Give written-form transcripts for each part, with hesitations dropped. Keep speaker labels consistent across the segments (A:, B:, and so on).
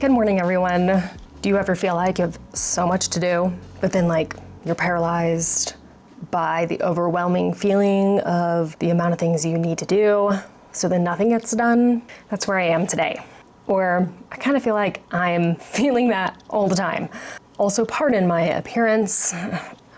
A: Good morning, everyone. Do you ever feel like you have so much to do, but then like you're paralyzed by the overwhelming feeling of the amount of things you need to do, so then nothing gets done? That's where I am today. Or I kind of feel like I'm feeling that all the time. Also, pardon my appearance.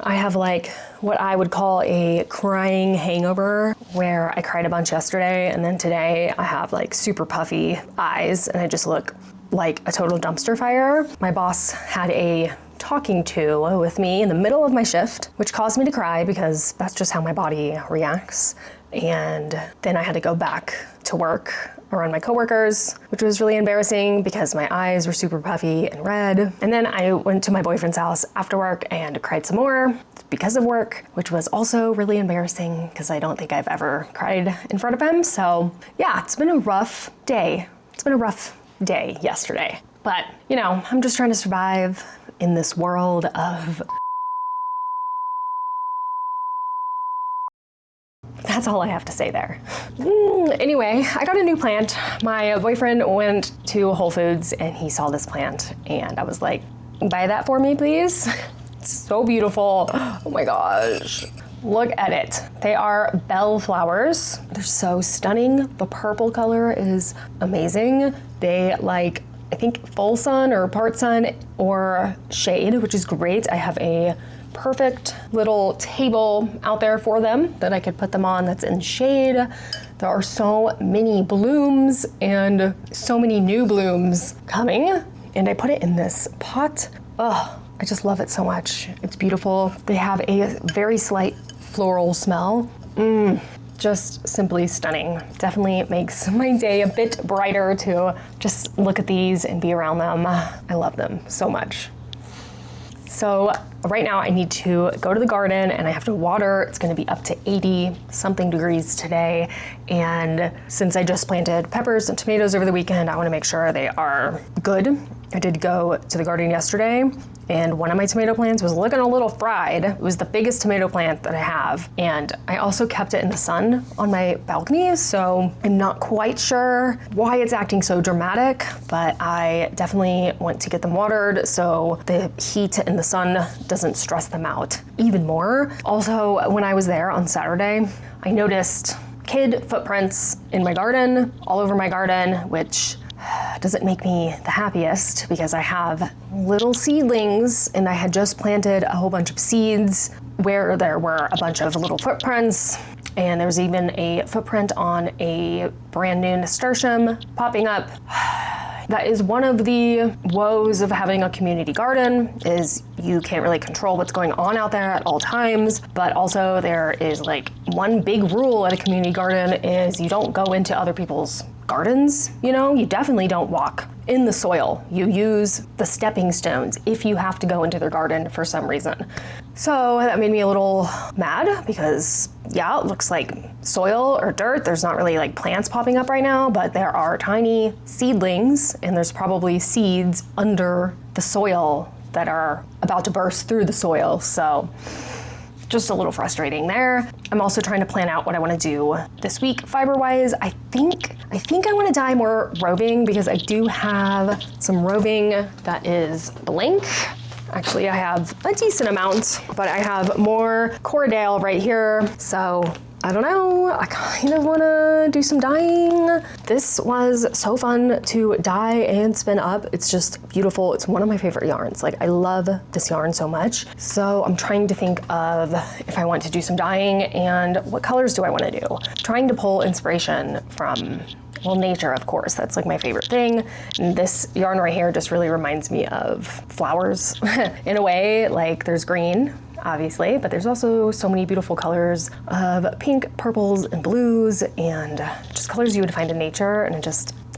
A: I have like what I would call a crying hangover, where I cried a bunch yesterday, and then today I have like super puffy eyes and I just look like a total dumpster fire. My boss had a talking to with me in the middle of my shift, which caused me to cry because that's just how my body reacts. And then I had to go back to work around my coworkers, which was really embarrassing because my eyes were super puffy and red. And then I went to my boyfriend's house after work and cried some more because of work, which was also really embarrassing because I don't think I've ever cried in front of him. So yeah, it's been a rough day. It's been a rough day yesterday. But, you know, I'm just trying to survive in this world of... That's all I have to say there. Anyway, I got a new plant. My boyfriend went to Whole Foods and he saw this plant and I was like, buy that for me, please. It's so beautiful. Oh my gosh. Look at it. They are bell flowers. They're so stunning. The purple color is amazing. They like, I think full sun or part sun or shade, which is great. I have a perfect little table out there for them that I could put them on that's in shade. There are so many blooms and so many new blooms coming. And I put it in this pot. Oh, I just love it so much. It's beautiful. They have a very slight floral smell. Just simply stunning. Definitely makes my day a bit brighter to just look at these and be around them. I love them so much. So right now I need to go to the garden and I have to water. It's gonna be up to 80 something degrees today. And since I just planted peppers and tomatoes over the weekend, I wanna make sure they are good. I did go to the garden yesterday and one of my tomato plants was looking a little fried. It was the biggest tomato plant that I have. And I also kept it in the sun on my balcony. So I'm not quite sure why it's acting so dramatic, but I definitely want to get them watered so the heat in the sun doesn't stress them out even more. Also, when I was there on Saturday, I noticed kid footprints in my garden, all over my garden, which doesn't make me the happiest because I have little seedlings and I had just planted a whole bunch of seeds where there were a bunch of little footprints, and there was even a footprint on a brand new nasturtium popping up. That is one of the woes of having a community garden, is you can't really control what's going on out there at all times, but also there is like one big rule at a community garden is you don't go into other people's gardens, you know? You definitely don't walk in the soil. You use the stepping stones if you have to go into their garden for some reason. So that made me a little mad because yeah, it looks like soil or dirt. There's not really like plants popping up right now, but there are tiny seedlings and there's probably seeds under the soil that are about to burst through the soil. So just a little frustrating there. I'm also trying to plan out what I want to do this week fiber-wise. I think I want to dye more roving because I do have some roving that is blank. Actually, I have a decent amount, but I have more Corriedale right here. So I don't know, I kind of want to do some dyeing. This was so fun to dye and spin up. It's just beautiful. It's one of my favorite yarns. Like, I love this yarn so much. So I'm trying to think of if I want to do some dyeing and what colors do I want to do. Trying to pull inspiration from, well, nature, of course. That's like my favorite thing. And this yarn right here just really reminds me of flowers in a way. Like, there's green, obviously, but there's also so many beautiful colors of pink, purples, and blues, and just colors you would find in nature, and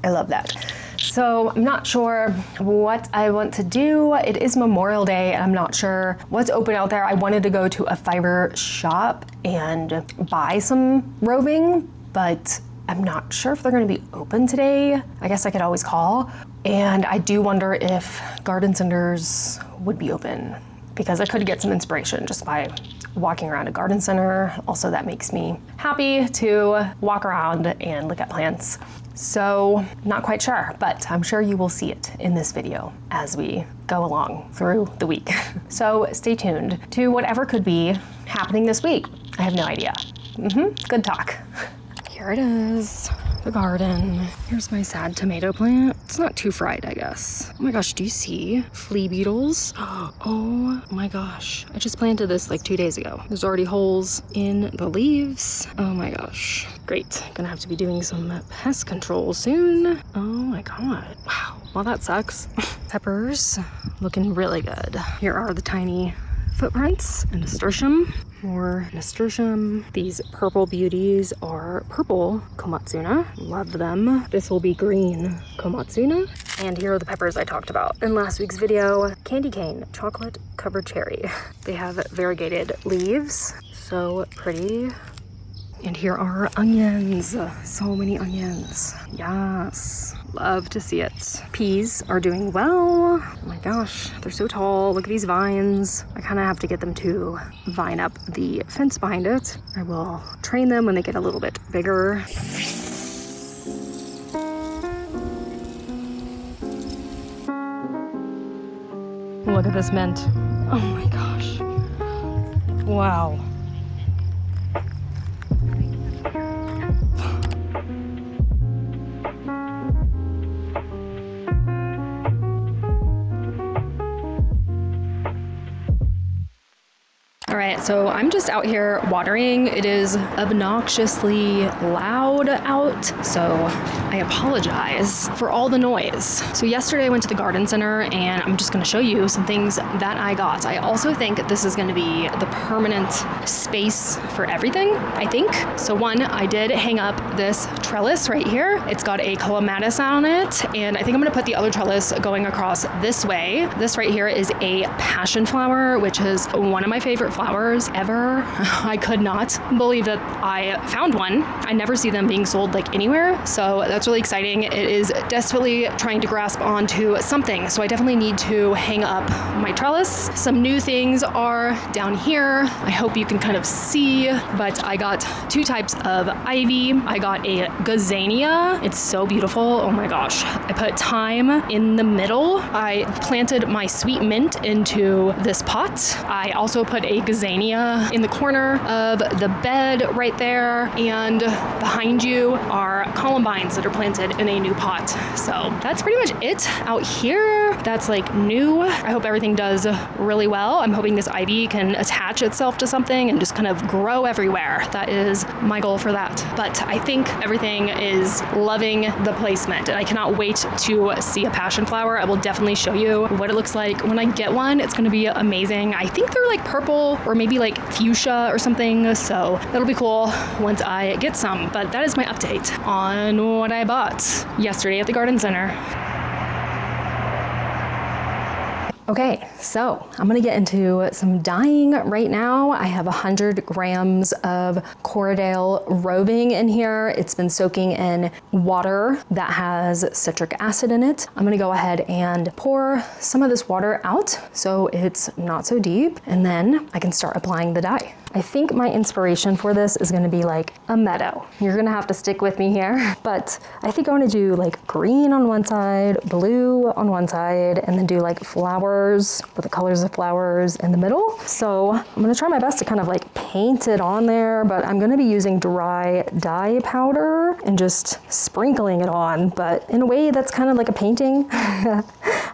A: I love that. So I'm not sure what I want to do. It is Memorial Day, and I'm not sure what's open out there. I wanted to go to a fiber shop and buy some roving, but I'm not sure if they're gonna be open today. I guess I could always call. And I do wonder if garden centers would be open, because I could get some inspiration just by walking around a garden center. Also, that makes me happy to walk around and look at plants. So not quite sure, but I'm sure you will see it in this video as we go along through the week. So stay tuned to whatever could be happening this week. I have no idea. Good talk. Here it is, the garden. Here's my sad tomato plant. It's not too fried, I guess. Oh my gosh, do you see flea beetles? Oh my gosh. I just planted this like 2 days ago. There's already holes in the leaves. Oh my gosh. Great. Gonna have to be doing some pest control soon. Oh my god. Wow. Well, that sucks. Peppers looking really good. Here are the tiny footprints, and nasturtium, more nasturtium. These purple beauties are purple komatsuna. Love them. This will be green komatsuna. And here are the peppers I talked about in last week's video. Candy cane, chocolate covered cherry. They have variegated leaves. So pretty. And here are onions. So many onions. Yes. Love to see it. Peas are doing well. Oh my gosh, they're so tall. Look at these vines. I kind of have to get them to vine up the fence behind it. I will train them when they get a little bit bigger. Look at this mint. Oh my gosh. Wow. All right, so I'm just out here watering. It is obnoxiously loud out, so I apologize for all the noise. So yesterday I went to the garden center, and I'm just gonna show you some things that I got. I also think this is gonna be the permanent space for everything, I think. So one, I did hang up this trellis right here. It's got a clematis on it, and I think I'm gonna put the other trellis going across this way. This right here is a passion flower, which is one of my favorite flowers ever. I could not believe that I found one. I never see them being sold like anywhere, so that's really exciting. It is desperately trying to grasp onto something, so I definitely need to hang up my trellis. Some new things are down here. I hope you can kind of see, but I got 2 types of ivy. I got a gazania. It's so beautiful. Oh my gosh. I put thyme in the middle. I planted my sweet mint into this pot. I also put a gazania in the corner of the bed right there, and behind you are columbines that are planted in a new pot. So that's pretty much it out here. That's like new. I hope everything does really well. I'm hoping this ivy can attach itself to something and just kind of grow everywhere. That is my goal for that. But I think everything is loving the placement, and I cannot wait to see a passion flower. I will definitely show you what it looks like when I get one. It's going to be amazing. I think they're like purple or maybe like fuchsia or something, so that'll be cool once I get some. But that is my update on what I bought yesterday at the garden center. Okay, so I'm gonna get into some dyeing right now. I have 100 grams of Corriedale roving in here. It's been soaking in water that has citric acid in it. I'm gonna go ahead and pour some of this water out so it's not so deep, and then I can start applying the dye. I think my inspiration for this is gonna be like a meadow. You're gonna have to stick with me here, but I think I wanna do like green on one side, blue on one side, and then do like flowers with the colors of flowers in the middle. So I'm gonna try my best to kind of like paint it on there, but I'm gonna be using dry dye powder and just sprinkling it on, but in a way that's kind of like a painting.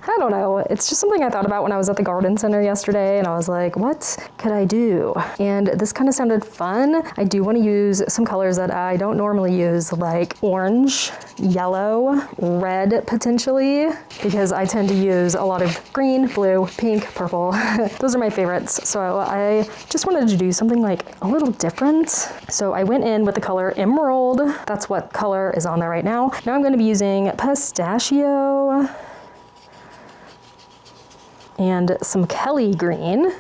A: I don't know, it's just something I thought about when I was at the garden center yesterday, and I was like, what could I do? And this kind of sounded fun. I do want to use some colors that I don't normally use, like orange, yellow, red potentially, because I tend to use a lot of green, blue, pink, purple. Those are my favorites. So I just wanted to do something like a little different. So I went in with the color Emerald. That's what color is on there right now. Now I'm going to be using Pistachio and some Kelly green.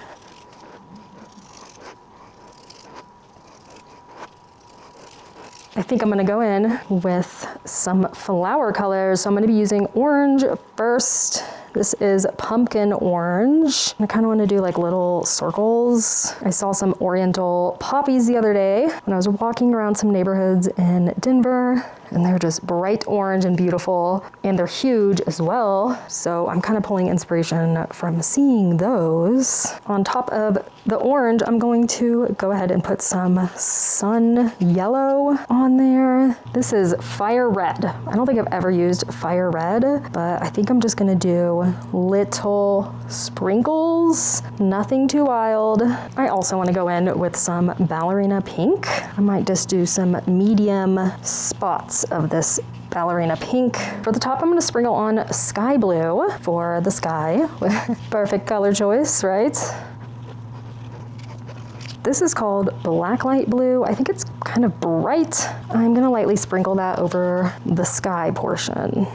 A: I think I'm gonna go in with some flower colors. So I'm gonna be using orange first, This is pumpkin orange. I kind of want to do like little circles. I saw some oriental poppies the other day when I was walking around some neighborhoods in Denver, and they're just bright orange and beautiful, and they're huge as well. So I'm kind of pulling inspiration from seeing those. On top of the orange, I'm going to go ahead and put some sun yellow on there. This is fire red. I don't think I've ever used fire red, but I think I'm just gonna do little sprinkles, nothing too wild. I also want to go in with some ballerina pink. I might just do some medium spots of this ballerina pink. For the top, I'm going to sprinkle on sky blue for the sky. Perfect color choice, right? This is called blacklight blue. I think it's kind of bright. I'm going to lightly sprinkle that over the sky portion.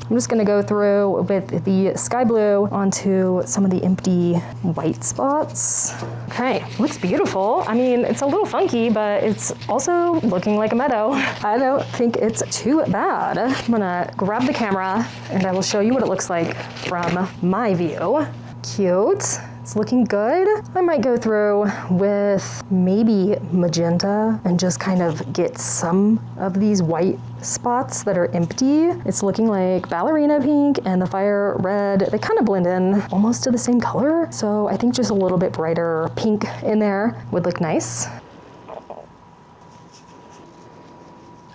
A: I'm just gonna go through with the sky blue onto some of the empty white spots. Okay, looks beautiful. I mean, it's a little funky, but it's also looking like a meadow. I don't think it's too bad. I'm gonna grab the camera and I will show you what it looks like from my view. Cute. It's looking good. I might go through with maybe magenta and just kind of get some of these white spots that are empty. It's looking like ballerina pink and the fire red. They kind of blend in almost to the same color. So I think just a little bit brighter pink in there would look nice.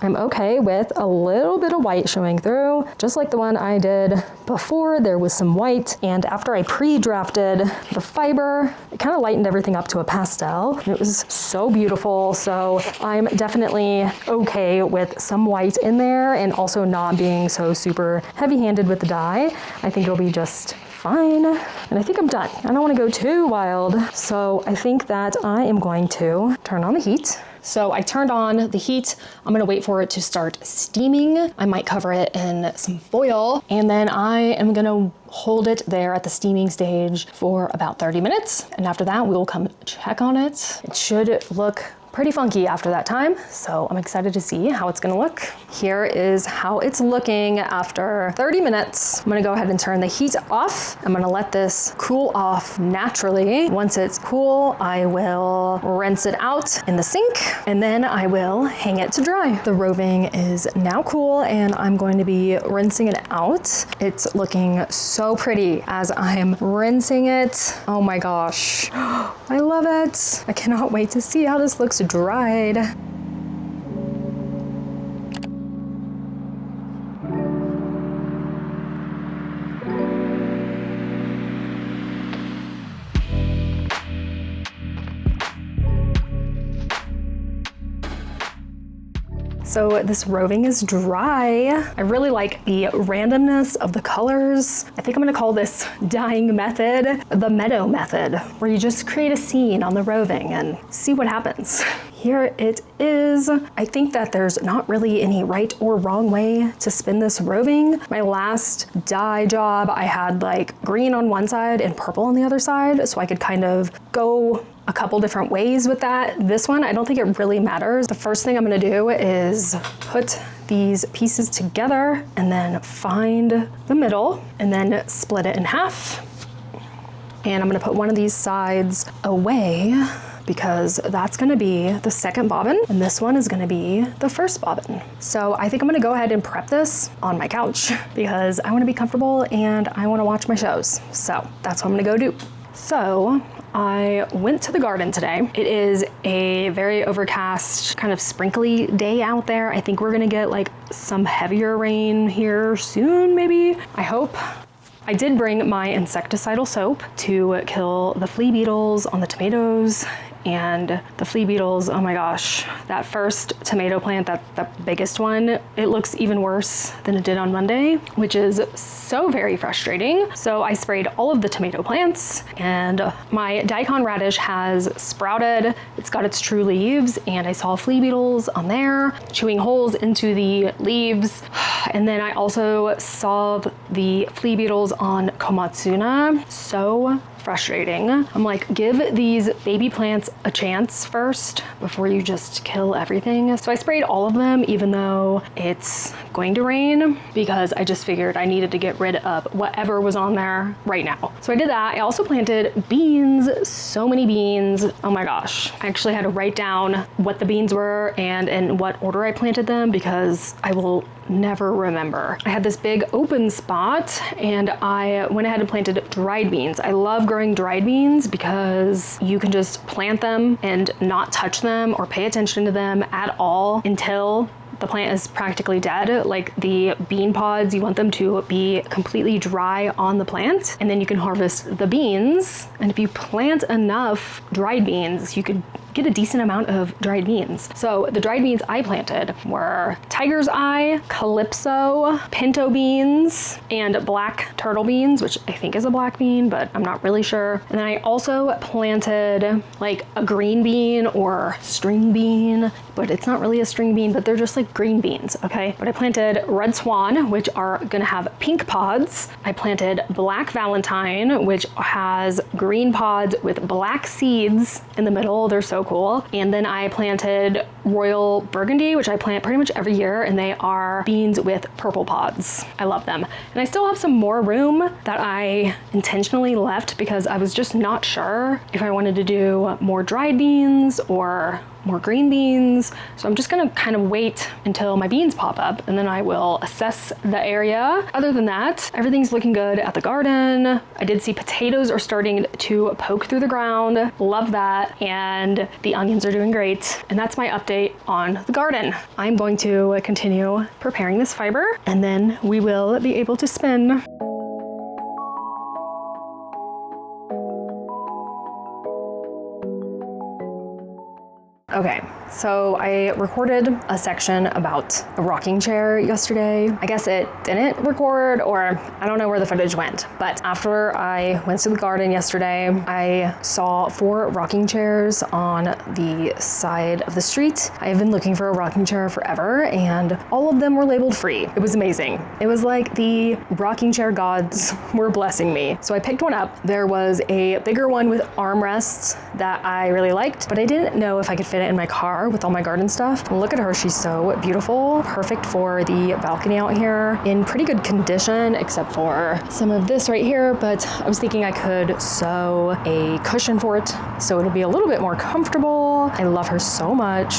A: I'm okay with a little bit of white showing through, just like the one I did before. There was some white, and after I pre-drafted the fiber, it kind of lightened everything up to a pastel. It was so beautiful, so I'm definitely okay with some white in there and also not being so super heavy-handed with the dye. I think it'll be just fine. And I think I'm done. I don't want to go too wild, so I think that I am going to turn on the heat. So I turned on the heat. I'm gonna wait for it to start steaming. I might cover it in some foil, and then I am gonna hold it there at the steaming stage for about 30 minutes. And after that, we will come check on it. It should look pretty funky after that time, so I'm excited to see how it's gonna look. Here is how it's looking after 30 minutes. I'm gonna go ahead and turn the heat off. I'm gonna let this cool off naturally. Once it's cool, I will rinse it out in the sink, and then I will hang it to dry. The roving is now cool, and I'm going to be rinsing it out. It's looking so pretty as I'm rinsing it. Oh my gosh, I love it. I cannot wait to see how this looks dried. So this roving is dry. I really like the randomness of the colors. I think I'm gonna call this dyeing method the meadow method, where you just create a scene on the roving and see what happens. Here it is. I think that there's not really any right or wrong way to spin this roving. My last dye job, I had like green on one side and purple on the other side, so I could kind of go a couple different ways with that. This one, I don't think it really matters. The first thing I'm gonna do is put these pieces together and then find the middle and then split it in half. And I'm gonna put one of these sides away because that's gonna be the second bobbin and this one is gonna be the first bobbin. So I think I'm gonna go ahead and prep this on my couch because I wanna be comfortable and I wanna watch my shows. So that's what I'm gonna go do. So I went to the garden today. It is a very overcast, kind of sprinkly day out there. I think we're gonna get like some heavier rain here soon, maybe, I hope. I did bring my insecticidal soap to kill the flea beetles on the tomatoes, and the flea beetles, oh my gosh, that first tomato plant, that biggest one, it looks even worse than it did on Monday, which is so very frustrating. So I sprayed all of the tomato plants, and my daikon radish has sprouted. It's got its true leaves, and I saw flea beetles on there chewing holes into the leaves. And then I also saw the flea beetles on komatsuna. So frustrating. I'm like, give these baby plants a chance first before you just kill everything. So I sprayed all of them, even though it's going to rain, because I just figured I needed to get rid of whatever was on there right now. So I did that. I also planted beans, so many beans. Oh my gosh. I actually had to write down what the beans were and in what order I planted them because I will never remember. I had this big open spot and I went ahead and planted dried beans. I love growing dried beans because you can just plant them and not touch them or pay attention to them at all until the plant is practically dead. Like the bean pods, you want them to be completely dry on the plant, and then you can harvest the beans. And if you plant enough dried beans, you could get a decent amount of dried beans. So the dried beans I planted were tiger's eye, calypso, pinto beans, and black turtle beans, which I think is a black bean, but I'm not really sure. And then I also planted like a green bean or string bean, but it's not really a string bean, but they're just like green beans, okay? But I planted red swan, which are gonna have pink pods. I planted black valentine, which has green pods with black seeds in the middle. They're so cool. And then I planted royal burgundy, which I plant pretty much every year, and they are beans with purple pods. I love them. And I still have some more room that I intentionally left because I was just not sure if I wanted to do more dried beans or more green beans. So I'm just gonna kind of wait until my beans pop up and then I will assess the area. Other than that, everything's looking good at the garden. I did see potatoes are starting to poke through the ground. Love that. And the onions are doing great. And that's my update on the garden. I'm going to continue preparing this fiber and then we will be able to spin. Okay, so I recorded a section about a rocking chair yesterday. I guess it didn't record, or I don't know where the footage went, but after I went to the garden yesterday, I saw 4 rocking chairs on the side of the street. I have been looking for a rocking chair forever, and all of them were labeled free. It was amazing. It was like the rocking chair gods were blessing me. So I picked one up. There was a bigger one with armrests that I really liked, but I didn't know if I could fit it in my car with all my garden stuff. And look at her, she's so beautiful. Perfect for the balcony out here. In pretty good condition, except for some of this right here, but I was thinking I could sew a cushion for it so it'll be a little bit more comfortable. I love her so much.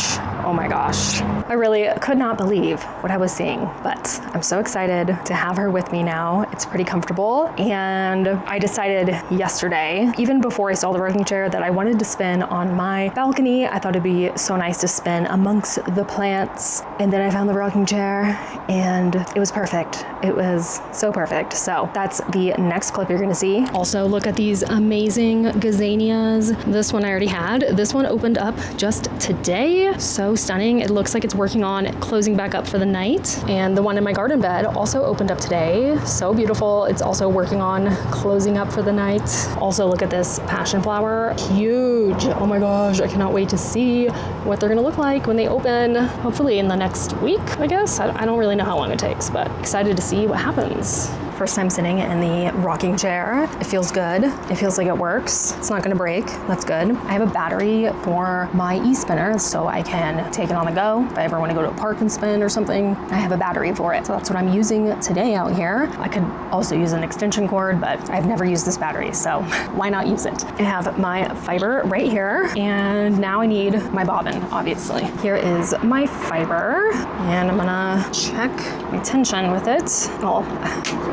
A: Oh my gosh. I really could not believe what I was seeing, but I'm so excited to have her with me now. It's pretty comfortable. And I decided yesterday, even before I saw the rocking chair, that I wanted to spin on my balcony. I thought it'd be so nice to spin amongst the plants. And then I found the rocking chair and it was perfect. It was so perfect. So that's the next clip you're gonna see. Also, look at these amazing gazanias. This one I already had. This one opened up just today. So stunning. It looks like it's working on closing back up for the night. And the one in my garden bed also opened up today. So beautiful. It's also working on closing up for the night. Also, look at this passion flower. Huge. Oh my gosh, I cannot wait to see what they're gonna look like when they open, hopefully in the next week, I guess. I don't really know how long it takes, but excited to see what happens. First time sitting in the rocking chair. It feels good. It feels like it works. It's not gonna break. That's good. I have a battery for my e-spinner so I can take it on the go. If I ever wanna go to a park and spin or something, I have a battery for it. So that's what I'm using today out here. I could also use an extension cord, but I've never used this battery, so why not use it? I have my fiber right here, and now I need my bobbin, obviously. Here is my fiber, and I'm gonna check my tension with it. Well,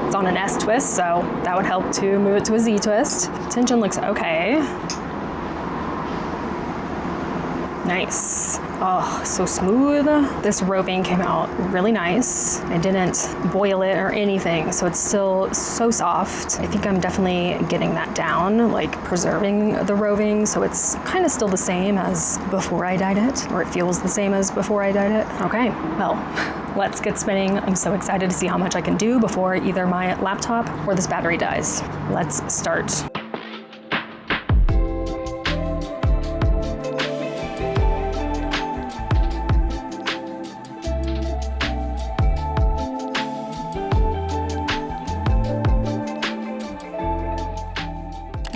A: it's on an S twist, so that would help to move it to a Z twist. Tension looks okay. Nice. Oh, so smooth. This roving came out really nice. I didn't boil it or anything, so it's still so soft. I think I'm definitely getting that down, like preserving the roving, so it's kind of still the same as before I dyed it, or it feels the same as before I dyed it. Okay, well, let's get spinning. I'm so excited to see how much I can do before either my laptop or this battery dies. Let's start.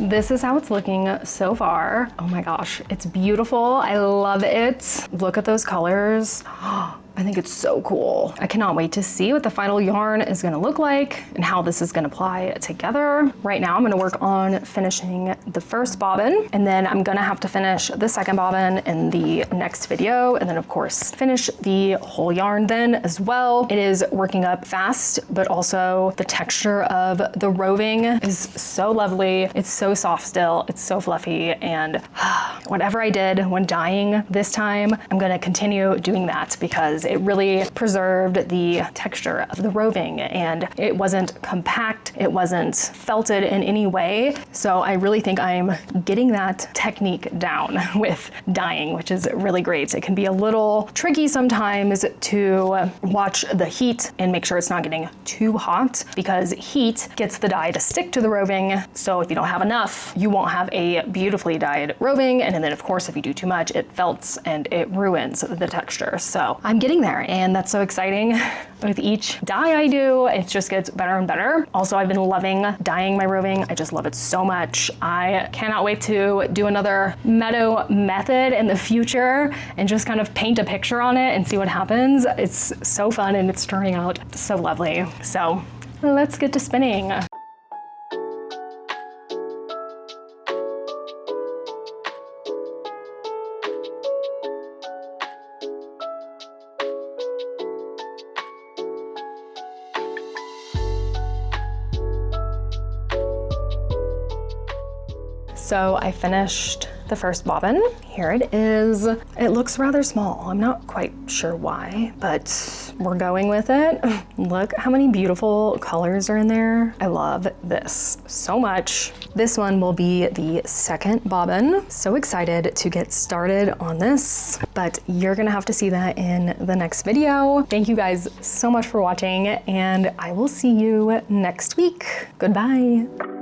A: this is how it's looking so far. Oh my gosh, it's beautiful. I love it. Look at those colors. I think it's so cool. I cannot wait to see what the final yarn is gonna look like and how this is gonna apply together. Right now, I'm gonna work on finishing the first bobbin, and then I'm gonna have to finish the second bobbin in the next video, and then of course, finish the whole yarn then as well. It is working up fast, but also the texture of the roving is so lovely. It's so soft still, it's so fluffy, and whatever I did when dyeing this time, I'm gonna continue doing that because it really preserved the texture of the roving, and it wasn't compact, it wasn't felted in any way. So I really think I'm getting that technique down with dyeing, which is really great. It can be a little tricky sometimes to watch the heat and make sure it's not getting too hot, because heat gets the dye to stick to the roving. So if you don't have enough, you won't have a beautifully dyed roving. And then of course, if you do too much, it felts and it ruins the texture. So I'm getting there, and that's so exciting. With each dye I do, it just gets better and better. Also, I've been loving dyeing my roving. I just love it so much. I cannot wait to do another meadow method in the future and just kind of paint a picture on it and see what happens. It's so fun and it's turning out so lovely. So let's get to spinning. So I finished the first bobbin. Here it is. It looks rather small. I'm not quite sure why, but we're going with it. Look how many beautiful colors are in there. I love this so much. This one will be the second bobbin. So excited to get started on this, but you're gonna have to see that in the next video. Thank you guys so much for watching, and I will see you next week. Goodbye.